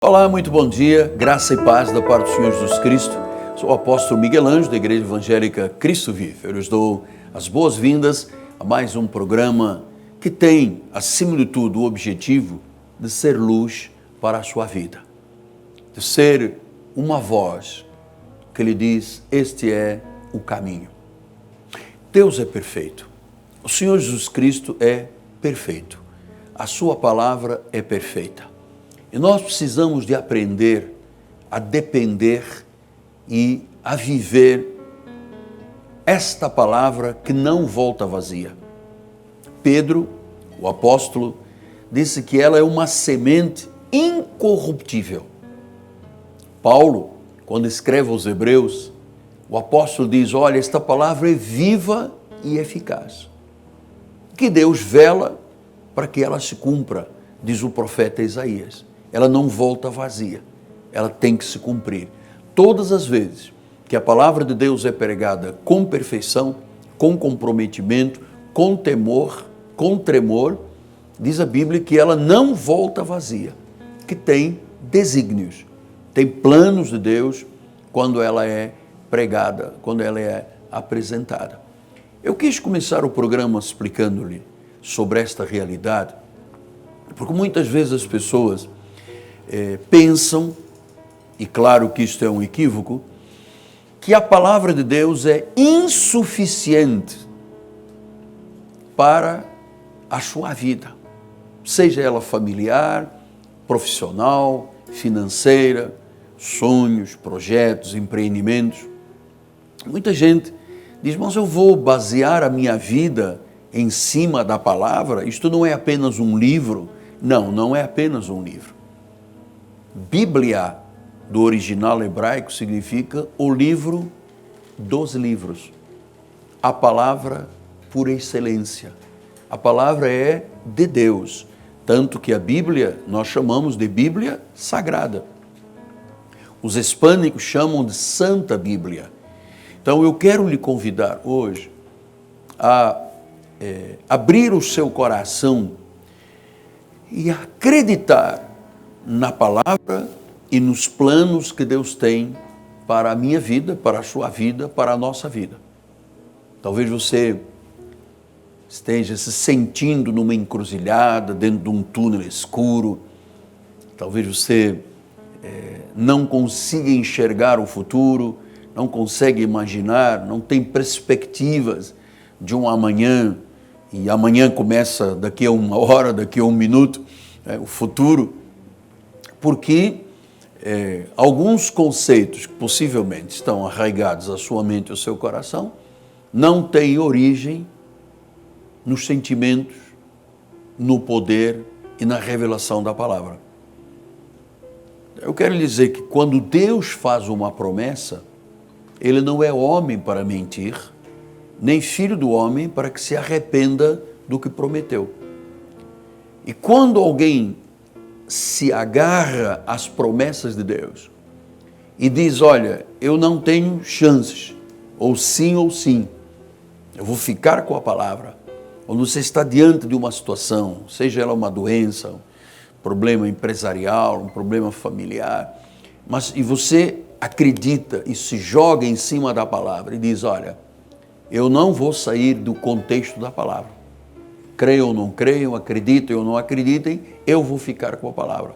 Olá, muito bom dia, graça e paz da parte do Senhor Jesus Cristo. Sou o apóstolo Miguel Ângelo, da Igreja Evangélica Cristo Vive. Eu lhes dou as boas-vindas a mais um programa que tem, acima de tudo, o objetivo de ser luz para a sua vida. De ser uma voz que lhe diz, este é o caminho. Deus é perfeito. O Senhor Jesus Cristo é perfeito. A sua palavra é perfeita. E nós precisamos de aprender a depender e a viver esta palavra que não volta vazia. Pedro, o apóstolo, disse que ela é uma semente incorruptível. Paulo, quando escreve aos Hebreus, o apóstolo diz, olha, esta palavra é viva e eficaz. Que Deus vela para que ela se cumpra, diz o profeta Isaías. Ela não volta vazia, ela tem que se cumprir. Todas as vezes que a palavra de Deus é pregada com perfeição, com comprometimento, com temor, com tremor, diz a Bíblia que ela não volta vazia, que tem desígnios, tem planos de Deus quando ela é pregada, quando ela é apresentada. Eu quis começar o programa explicando-lhe sobre esta realidade, porque muitas vezes as pessoas pensam, e claro que isto é um equívoco, que a palavra de Deus é insuficiente para a sua vida, seja ela familiar, profissional, financeira, sonhos, projetos, empreendimentos. Muita gente diz, mas eu vou basear a minha vida em cima da palavra? Isto não é apenas um livro? Não, não é apenas um livro. Bíblia, do original hebraico, significa o livro dos livros. A palavra por excelência. A palavra é de Deus. Tanto que a Bíblia, nós chamamos de Bíblia Sagrada. Os hispânicos chamam de Santa Bíblia. Então eu quero lhe convidar hoje a abrir o seu coração e acreditar na palavra e nos planos que Deus tem para a minha vida, para a sua vida, para a nossa vida. Talvez você esteja se sentindo numa encruzilhada, dentro de um túnel escuro. Talvez você não consiga enxergar o futuro, não consegue imaginar, não tem perspectivas de um amanhã, e amanhã começa daqui a uma hora, daqui a um minuto, o futuro, porque alguns conceitos que possivelmente estão arraigados à sua mente e ao seu coração não têm origem nos sentimentos, no poder e na revelação da palavra. Eu quero lhe dizer que quando Deus faz uma promessa, Ele não é homem para mentir, nem filho do homem para que se arrependa do que prometeu. E quando alguém se agarra às promessas de Deus e diz, olha, eu não tenho chances, ou sim, eu vou ficar com a palavra. Ou você está diante de uma situação, seja ela uma doença, um problema empresarial, um problema familiar, e você acredita e se joga em cima da palavra e diz, olha, eu não vou sair do contexto da palavra. Creiam ou não creiam, acreditem ou não acreditem, eu vou ficar com a palavra.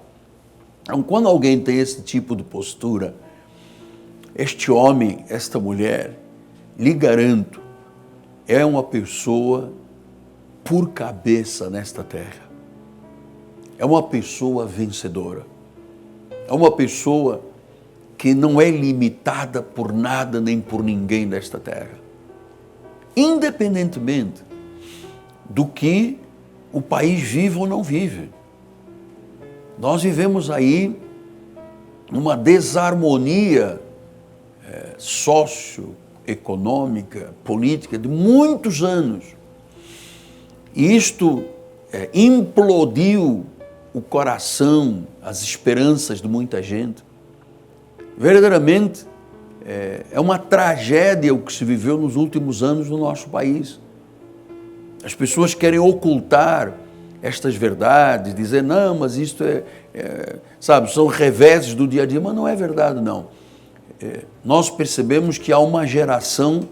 Então, quando alguém tem esse tipo de postura, este homem, esta mulher, lhe garanto, é uma pessoa por cabeça nesta terra. É uma pessoa vencedora. É uma pessoa que não é limitada por nada nem por ninguém desta terra. Independentemente do que o país vive ou não vive. Nós vivemos aí uma desarmonia socioeconômica, política de muitos anos. E isto implodiu o coração, as esperanças de muita gente. Verdadeiramente é uma tragédia o que se viveu nos últimos anos no nosso país. As pessoas querem ocultar estas verdades, dizer, não, mas isto sabe, são reveses do dia a dia, mas não é verdade, não. Nós percebemos que há uma geração,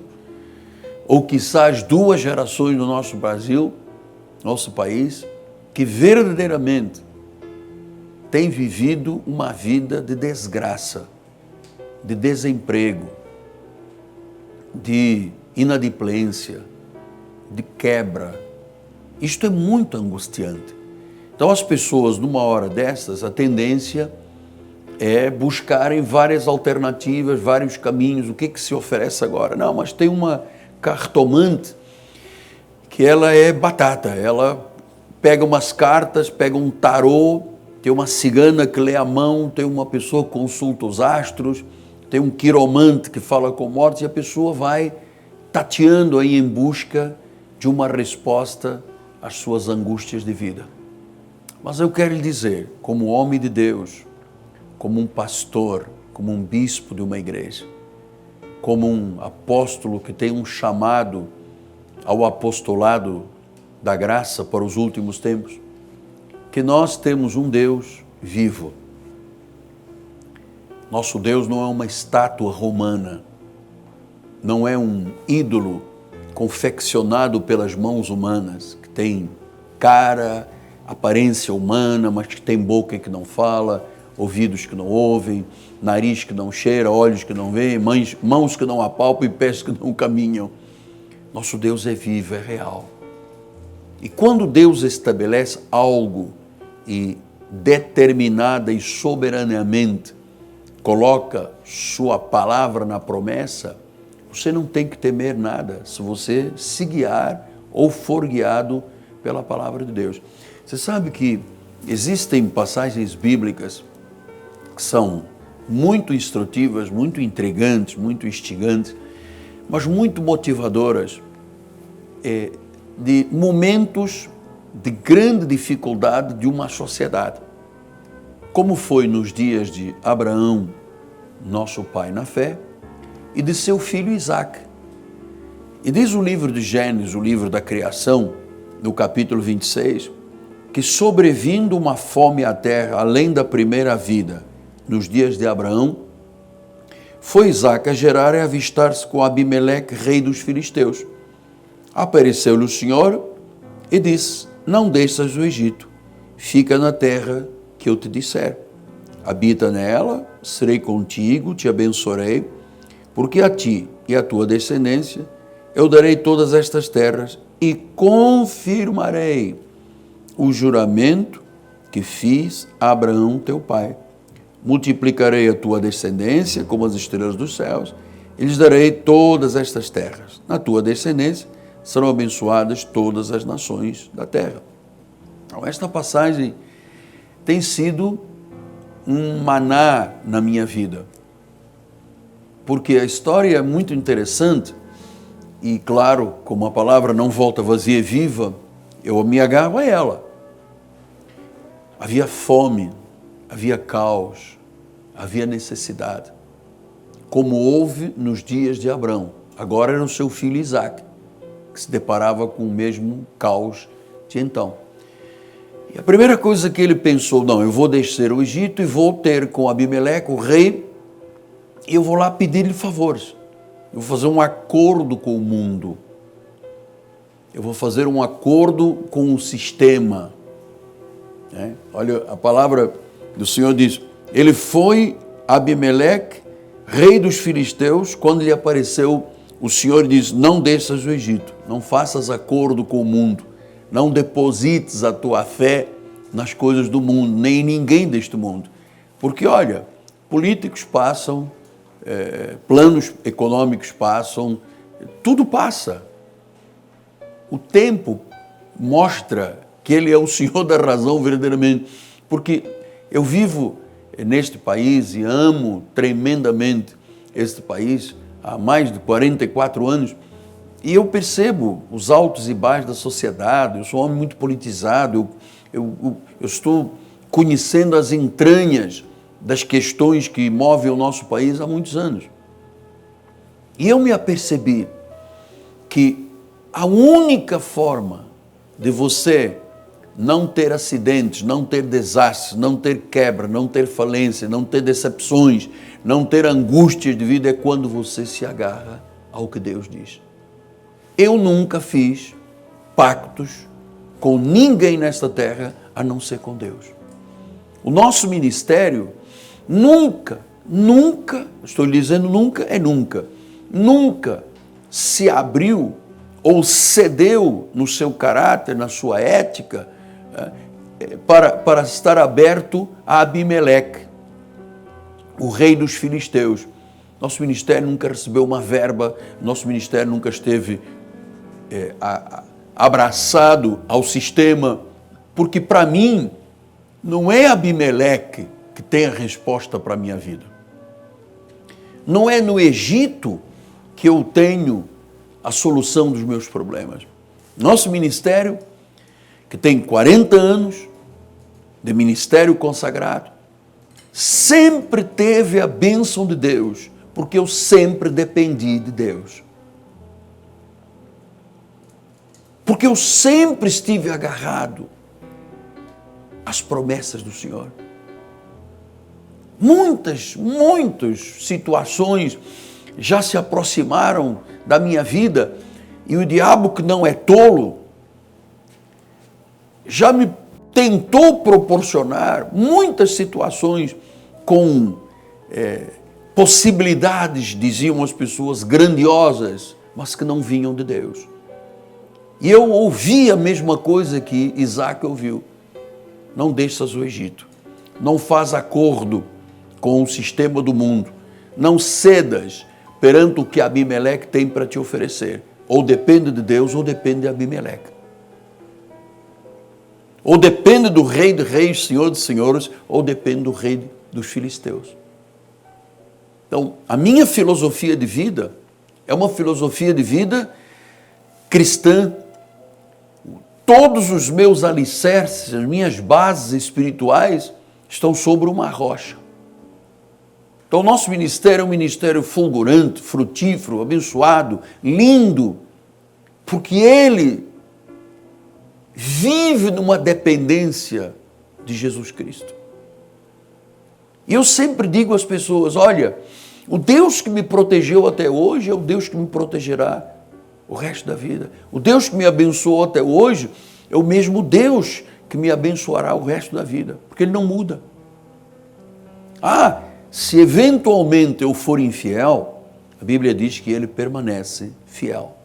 ou quizás duas gerações no nosso Brasil, nosso país, que verdadeiramente tem vivido uma vida de desgraça, de desemprego, de inadimplência, de quebra. Isto é muito angustiante. Então as pessoas, numa hora dessas, a tendência é buscarem várias alternativas, vários caminhos, o que se oferece agora? Não, mas tem uma cartomante que ela é batata, ela pega umas cartas, pega um tarô, tem uma cigana que lê a mão, tem uma pessoa que consulta os astros, tem um quiromante que fala com mortos e a pessoa vai tateando aí em busca de uma resposta às suas angústias de vida. Mas eu quero lhe dizer, como homem de Deus, como um pastor, como um bispo de uma igreja, como um apóstolo que tem um chamado ao apostolado da graça para os últimos tempos, que nós temos um Deus vivo. Nosso Deus não é uma estátua romana, não é um ídolo confeccionado pelas mãos humanas, que tem cara, aparência humana, mas que tem boca que não fala, ouvidos que não ouvem, nariz que não cheira, olhos que não veem, mãos que não apalpam e pés que não caminham. Nosso Deus é vivo, é real. E quando Deus estabelece algo e determinada e soberanamente coloca sua palavra na promessa, você não tem que temer nada se você se guiar ou for guiado pela palavra de Deus. Você sabe que existem passagens bíblicas que são muito instrutivas, muito intrigantes, muito instigantes, mas muito motivadoras, de momentos de grande dificuldade de uma sociedade. Como foi nos dias de Abraão, nosso pai na fé, e de seu filho Isaque. E diz o livro de Gênesis, o livro da criação, no capítulo 26, que sobrevindo uma fome à terra, além da primeira vida, nos dias de Abraão, foi Isaque a gerar e avistar-se com Abimeleque, rei dos filisteus. Apareceu-lhe o Senhor e disse, não desças do Egito, fica na terra que eu te disser. Habita nela, serei contigo, te abençoarei, porque a ti e à tua descendência eu darei todas estas terras e confirmarei o juramento que fiz a Abraão teu pai. Multiplicarei a tua descendência como as estrelas dos céus e lhes darei todas estas terras. Na tua descendência serão abençoadas todas as nações da terra. Então, esta passagem tem sido um maná na minha vida, porque a história é muito interessante e, claro, como a palavra não volta vazia e viva, eu me agarro a ela. Havia fome, havia caos, havia necessidade, como houve nos dias de Abraão. Agora era o seu filho Isaque, que se deparava com o mesmo caos de então. E a primeira coisa que ele pensou, não, eu vou descer ao Egito e vou ter com Abimeleque, o rei, e eu vou lá pedir-lhe favores. Eu vou fazer um acordo com o mundo. Eu vou fazer um acordo com o sistema. Olha, a palavra do Senhor diz, ele foi Abimeleque, rei dos filisteus, quando lhe apareceu o Senhor diz, não desças do Egito, não faças acordo com o mundo, não deposites a tua fé nas coisas do mundo, nem em ninguém deste mundo. Porque, olha, políticos passam, planos econômicos passam, tudo passa. O tempo mostra que Ele é o Senhor da razão verdadeiramente, porque eu vivo neste país e amo tremendamente este país há mais de 44 anos, e eu percebo os altos e baixos da sociedade. Eu sou um homem muito politizado, eu estou conhecendo as entranhas das questões que movem o nosso país há muitos anos. E eu me apercebi que a única forma de você não ter acidentes, não ter desastres, não ter quebra, não ter falência, não ter decepções, não ter angústias de vida, é quando você se agarra ao que Deus diz. Eu nunca fiz pactos com ninguém nesta terra a não ser com Deus. O nosso ministério nunca, estou lhe dizendo nunca, é nunca se abriu ou cedeu no seu caráter, na sua ética, para estar aberto a Abimeleque, o rei dos filisteus. Nosso ministério nunca recebeu uma verba, nosso ministério nunca esteve abraçado ao sistema, porque para mim não é Abimeleque que tem a resposta para a minha vida. Não é no Egito que eu tenho a solução dos meus problemas. Nosso ministério, que tem 40 anos de ministério consagrado, sempre teve a bênção de Deus, porque eu sempre dependi de Deus. Porque eu sempre estive agarrado às promessas do Senhor. Muitas situações já se aproximaram da minha vida e o diabo, que não é tolo, já me tentou proporcionar muitas situações com possibilidades, diziam as pessoas, grandiosas, mas que não vinham de Deus. E eu ouvi a mesma coisa que Isaac ouviu. Não desças o Egito. Não faz acordo com o sistema do mundo. Não cedas perante o que Abimeleque tem para te oferecer. Ou depende de Deus ou depende de Abimeleque. Ou depende do rei de reis, senhor de senhores, ou depende do rei dos filisteus. Então, a minha filosofia de vida é uma filosofia de vida cristã. Todos os meus alicerces, as minhas bases espirituais estão sobre uma rocha. Então, o nosso ministério é um ministério fulgurante, frutífero, abençoado, lindo, porque ele vive numa dependência de Jesus Cristo. E eu sempre digo às pessoas, olha, o Deus que me protegeu até hoje é o Deus que me protegerá o resto da vida. O Deus que me abençoou até hoje é o mesmo Deus que me abençoará o resto da vida, porque Ele não muda. Se eventualmente eu for infiel, a Bíblia diz que Ele permanece fiel.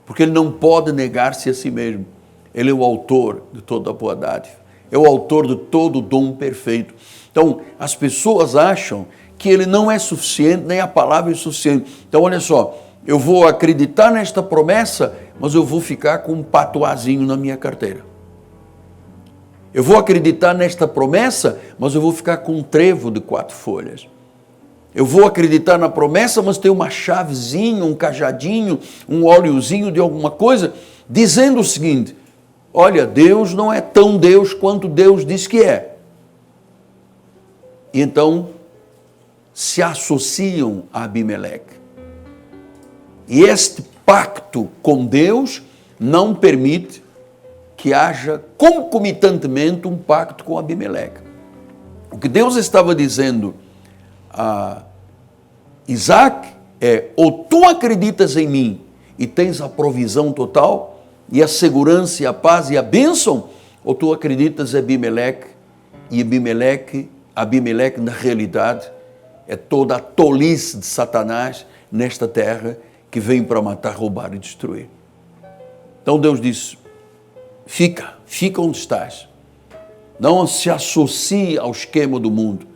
Porque Ele não pode negar-se a si mesmo. Ele é o autor de toda a boa dádiva. É o autor de todo o dom perfeito. Então, as pessoas acham que Ele não é suficiente, nem a palavra é suficiente. Então, olha só, eu vou acreditar nesta promessa, mas eu vou ficar com um patuazinho na minha carteira. Eu vou acreditar nesta promessa, mas eu vou ficar com um trevo de 4 folhas. Eu vou acreditar na promessa, mas tem uma chavezinha, um cajadinho, um óleozinho de alguma coisa, dizendo o seguinte, olha, Deus não é tão Deus quanto Deus diz que é. E então, se associam a Abimeleque. E este pacto com Deus não permite que haja concomitantemente um pacto com Abimeleque. O que Deus estava dizendo a Isaac é, ou tu acreditas em mim e tens a provisão total e a segurança e a paz e a bênção, ou tu acreditas em Abimeleque e Abimeleque na realidade é toda a tolice de Satanás nesta terra que vem para matar, roubar e destruir. Então Deus disse, fica onde estás. Não se associe ao esquema do mundo.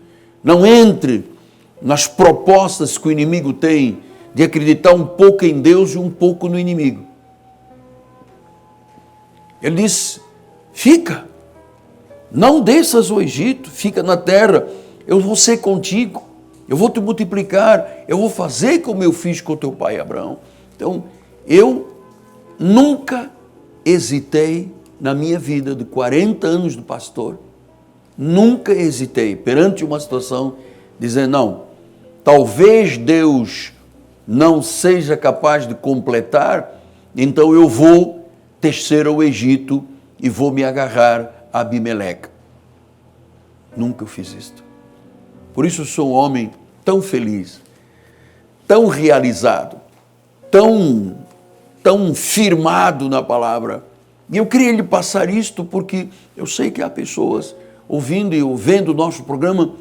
Não entre nas propostas que o inimigo tem de acreditar um pouco em Deus e um pouco no inimigo. Ele disse, fica. Não desças ao Egito, fica na terra. Eu vou ser contigo. Eu vou te multiplicar. Eu vou fazer como eu fiz com o teu pai Abraão. Então, eu nunca hesitei na minha vida de 40 anos de pastor, nunca hesitei perante uma situação, dizendo, não, talvez Deus não seja capaz de completar, então eu vou descer ao Egito e vou me agarrar a Abimeleque. Nunca eu fiz isto. Por isso eu sou um homem tão feliz, tão realizado, tão firmado na palavra. E eu queria lhe passar isto porque eu sei que há pessoas ouvindo e vendo o nosso programa,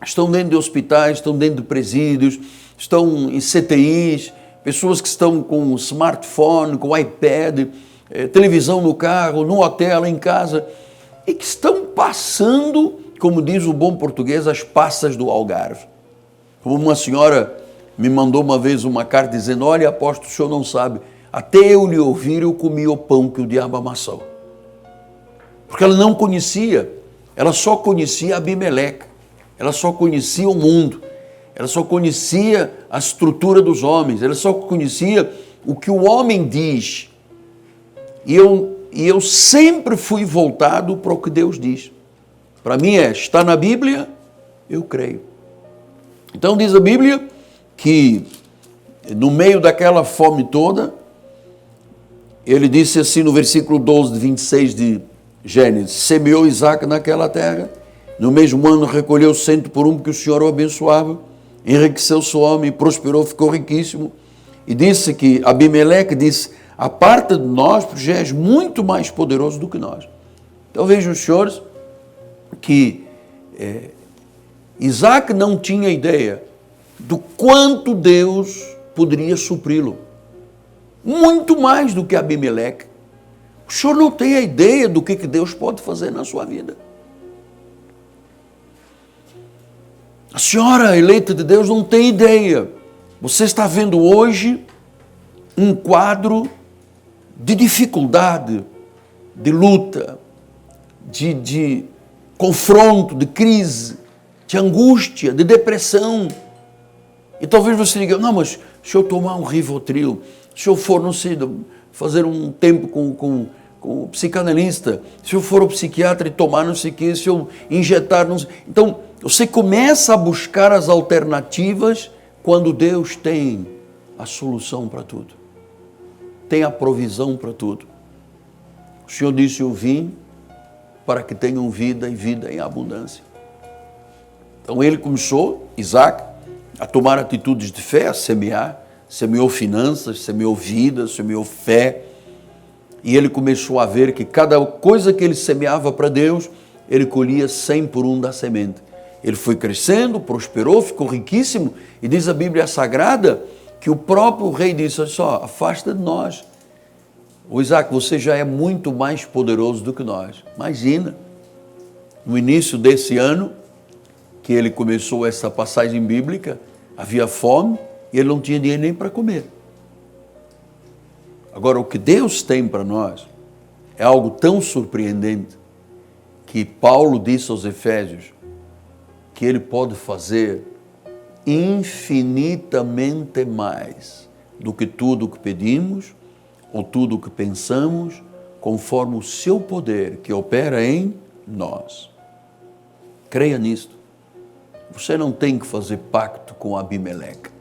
estão dentro de hospitais, estão dentro de presídios, estão em CTIs, pessoas que estão com smartphone, com iPad, televisão no carro, no hotel, em casa, e que estão passando, como diz o bom português, as passas do Algarve. Como uma senhora me mandou uma vez uma carta dizendo: olha, apóstolo, o senhor não sabe, até eu lhe ouvir eu comi o pão que o diabo amassou. Porque ela não conhecia, ela só conhecia Abimeleque, ela só conhecia o mundo, ela só conhecia a estrutura dos homens, ela só conhecia o que o homem diz. E eu sempre fui voltado para o que Deus diz. Para mim está na Bíblia, eu creio. Então diz a Bíblia que no meio daquela fome toda, ele disse assim no versículo 12 de 26 de Gênesis: semeou Isaac naquela terra, no mesmo ano recolheu 100 por um, porque o Senhor o abençoava, enriqueceu-se o homem, prosperou, ficou riquíssimo. E disse que Abimeleque disse: aparta de nós, porque já és muito mais poderoso do que nós. Então vejam os senhores que Isaac não tinha ideia do quanto Deus poderia supri-lo. Muito mais do que Abimeleque. O senhor não tem a ideia do que Deus pode fazer na sua vida. A senhora eleita de Deus não tem ideia. Você está vendo hoje um quadro de dificuldade, de luta, de confronto, de crise, de angústia, de depressão. E talvez você diga: não, mas se eu tomar um Rivotril, se eu for, não sei, fazer um tempo com o psicanalista, se eu for ao psiquiatra e tomar não sei o quê, se eu injetar não sei... Então, você começa a buscar as alternativas quando Deus tem a solução para tudo. Tem a provisão para tudo. O Senhor disse: eu vim para que tenham vida e vida em abundância. Então ele começou, Isaac, a tomar atitudes de fé, a semear, semeou finanças, semeou vida, semeou fé, e ele começou a ver que cada coisa que ele semeava para Deus, ele colhia 100 por um da semente. Ele foi crescendo, prosperou, ficou riquíssimo, e diz a Bíblia Sagrada que o próprio rei disse: olha só, afasta de nós. O Isaac, você já é muito mais poderoso do que nós. Imagina, no início desse ano, que ele começou essa passagem bíblica, havia fome e ele não tinha dinheiro nem para comer. Agora, o que Deus tem para nós é algo tão surpreendente que Paulo disse aos Efésios que ele pode fazer infinitamente mais do que tudo o que pedimos ou tudo o que pensamos, conforme o seu poder que opera em nós. Creia nisto. Você não tem que fazer pacto com Abimeleque.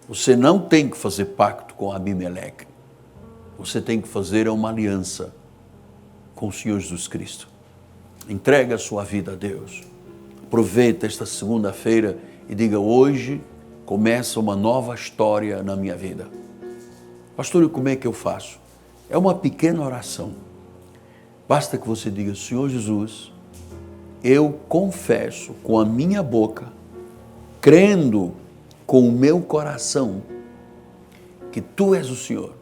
Você não tem que fazer pacto com Abimeleque. Você tem que fazer uma aliança com o Senhor Jesus Cristo. Entrega a sua vida a Deus. Aproveita esta segunda-feira e diga: hoje começa uma nova história na minha vida. Pastor, e como é que eu faço? É uma pequena oração. Basta que você diga: Senhor Jesus, eu confesso com a minha boca, crendo com o meu coração, que Tu és o Senhor,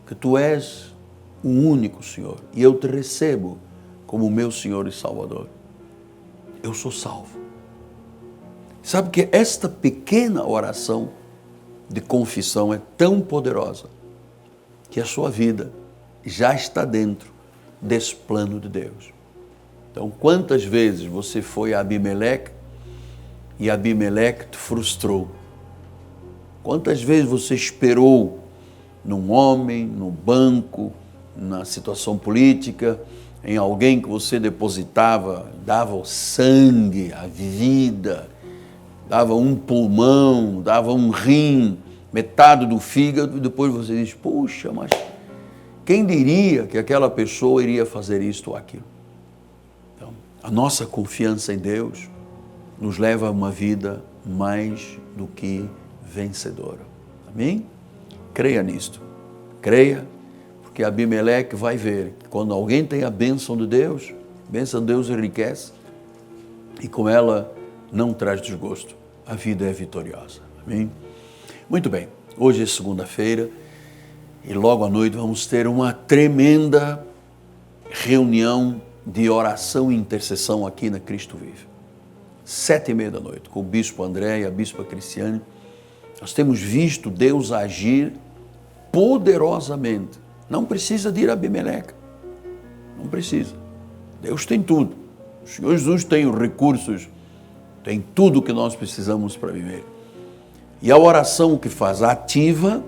que Tu és o único Senhor, e eu Te recebo como meu Senhor e Salvador. Eu sou salvo. Sabe que esta pequena oração de confissão é tão poderosa que a sua vida já está dentro desse plano de Deus. Então, quantas vezes você foi a Abimeleque e Abimeleque te frustrou? Quantas vezes você esperou num homem, no banco, na situação política, em alguém que você depositava, dava o sangue, a vida, dava um pulmão, dava um rim, metade do fígado, e depois você diz: puxa, mas Quem diria que aquela pessoa iria fazer isto ou aquilo? Então, a nossa confiança em Deus nos leva a uma vida mais do que vencedora. Amém? Creia nisto. Creia, porque Abimeleque vai ver que quando alguém tem a bênção de Deus enriquece e com ela não traz desgosto. A vida é vitoriosa. Amém? Muito bem, hoje é segunda-feira e logo à noite vamos ter uma tremenda reunião de oração e intercessão aqui na Cristo Vive. 7h30 da noite, com o Bispo André e a Bispa Cristiane. Nós temos visto Deus agir poderosamente. Não precisa de ir a Abimeleque. Não precisa. Deus tem tudo. O Senhor Jesus tem os recursos, tem tudo o que nós precisamos para viver. E a oração que faz ativa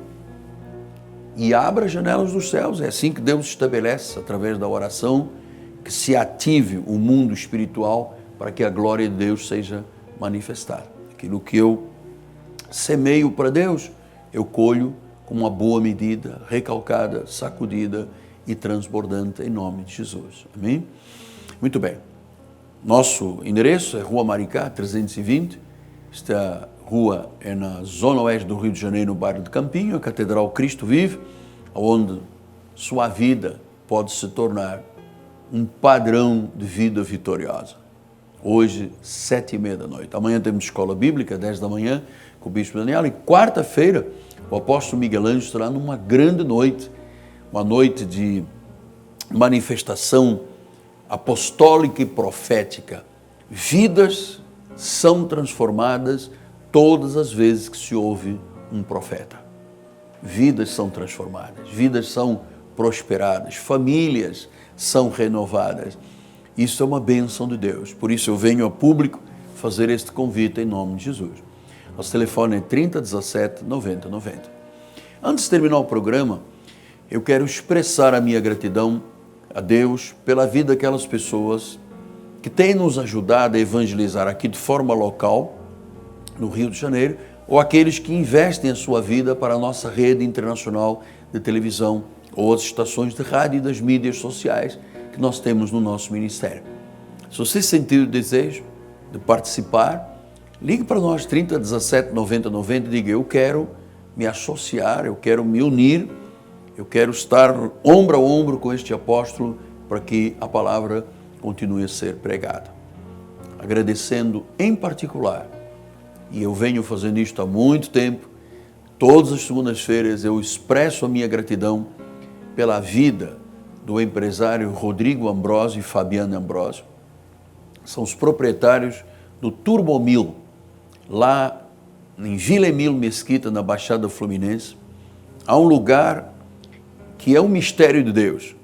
e abre as janelas dos céus. É assim que Deus estabelece, através da oração, que se ative o mundo espiritual para que a glória de Deus seja manifestada. Aquilo que eu semeio para Deus, eu colho com uma boa medida, recalcada, sacudida e transbordante em nome de Jesus. Amém? Muito bem. Nosso endereço é Rua Maricá, 320. Esta rua é na zona oeste do Rio de Janeiro, no bairro de Campinho, a Catedral Cristo Vive, onde sua vida pode se tornar um padrão de vida vitoriosa. Hoje, 7h30 da noite. Amanhã temos escola bíblica, 10 da manhã, com o Bispo Daniel. E quarta-feira, o apóstolo Miguel Ângelo estará numa grande noite, uma noite de manifestação apostólica e profética. Vidas são transformadas todas as vezes que se ouve um profeta. Vidas são transformadas, vidas são prosperadas, famílias são renovadas. Isso é uma bênção de Deus. Por isso eu venho a público fazer este convite em nome de Jesus. Nosso telefone é 3017 9090. Antes de terminar o programa, eu quero expressar a minha gratidão a Deus pela vida daquelas pessoas que têm nos ajudado a evangelizar aqui de forma local, no Rio de Janeiro, ou aqueles que investem a sua vida para a nossa rede internacional de televisão ou as estações de rádio e das mídias sociais que nós temos no nosso ministério. Se você sentir o desejo de participar, ligue para nós, 3017 9090, e diga: eu quero me associar, eu quero me unir, eu quero estar ombro a ombro com este apóstolo para que a palavra continue a ser pregada. Agradecendo em particular, e eu venho fazendo isto há muito tempo, todas as segundas-feiras eu expresso a minha gratidão pela vida do empresário Rodrigo Ambrosio e Fabiana Ambrosio. São os proprietários do Turbomil, lá em Vila Emílio Mesquita, na Baixada Fluminense. Há um lugar que é um mistério de Deus,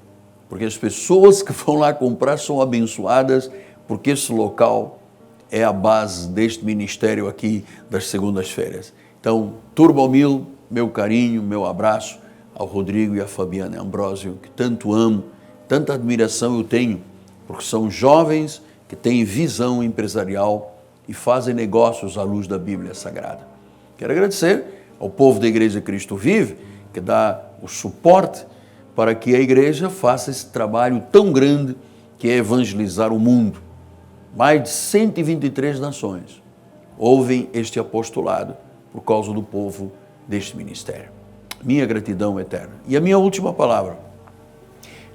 porque as pessoas que vão lá comprar são abençoadas, porque esse local é a base deste ministério aqui das segundas-feiras. Então, Turbomil, meu carinho, meu abraço ao Rodrigo e à Fabiana Ambrosio, que tanto amo, tanta admiração eu tenho, porque são jovens que têm visão empresarial e fazem negócios à luz da Bíblia Sagrada. Quero agradecer ao povo da Igreja Cristo Vive, que dá o suporte para que a igreja faça esse trabalho tão grande que é evangelizar o mundo. Mais de 123 nações ouvem este apostolado por causa do povo deste ministério. Minha gratidão eterna. E a minha última palavra.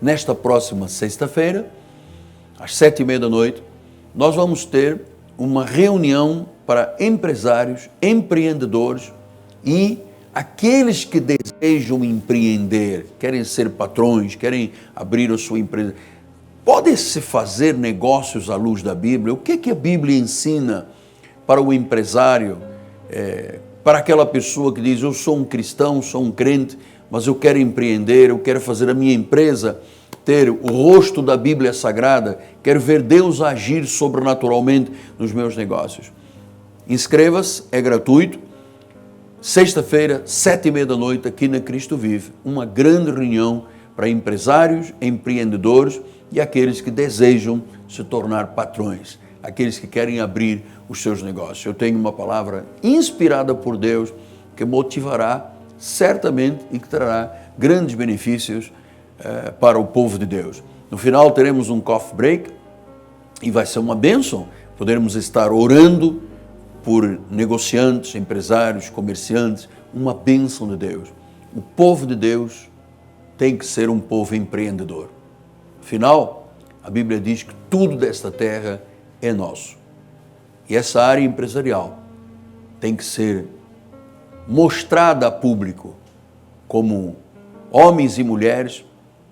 Nesta próxima sexta-feira, às 7h30 da noite, nós vamos ter uma reunião para empresários, empreendedores e aqueles que desejam empreender, querem ser patrões, querem abrir a sua empresa. Pode-se fazer negócios à luz da Bíblia? O que a Bíblia ensina para o empresário, para aquela pessoa que diz: eu sou um cristão, sou um crente, mas eu quero empreender, eu quero fazer a minha empresa ter o rosto da Bíblia Sagrada, quero ver Deus agir sobrenaturalmente nos meus negócios. Inscreva-se, é gratuito. Sexta-feira, 7h30 da noite, aqui na Cristo Vive, uma grande reunião para empresários, empreendedores e aqueles que desejam se tornar patrões, aqueles que querem abrir os seus negócios. Eu tenho uma palavra inspirada por Deus que motivará certamente e que trará grandes benefícios para o povo de Deus. No final teremos um coffee break e vai ser uma bênção. Poderemos estar orando por negociantes, empresários, comerciantes, uma bênção de Deus. O povo de Deus tem que ser um povo empreendedor. Afinal, a Bíblia diz que tudo desta terra é nosso. E essa área empresarial tem que ser mostrada a público como homens e mulheres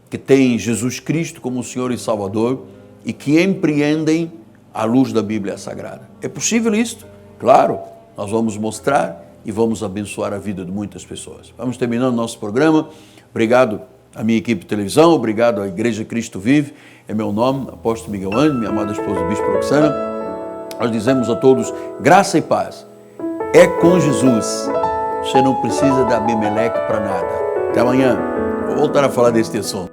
que têm Jesus Cristo como Senhor e Salvador e que empreendem à luz da Bíblia Sagrada. É possível isto? Claro, nós vamos mostrar e vamos abençoar a vida de muitas pessoas. Vamos terminando nosso programa. Obrigado à minha equipe de televisão, obrigado à Igreja Cristo Vive. É meu nome, Apóstolo Miguel Ângelo, minha amada esposa Bispo Roxana. Nós dizemos a todos graça e paz. É com Jesus. Você não precisa de Abimeleque para nada. Até amanhã. Vou voltar a falar deste assunto.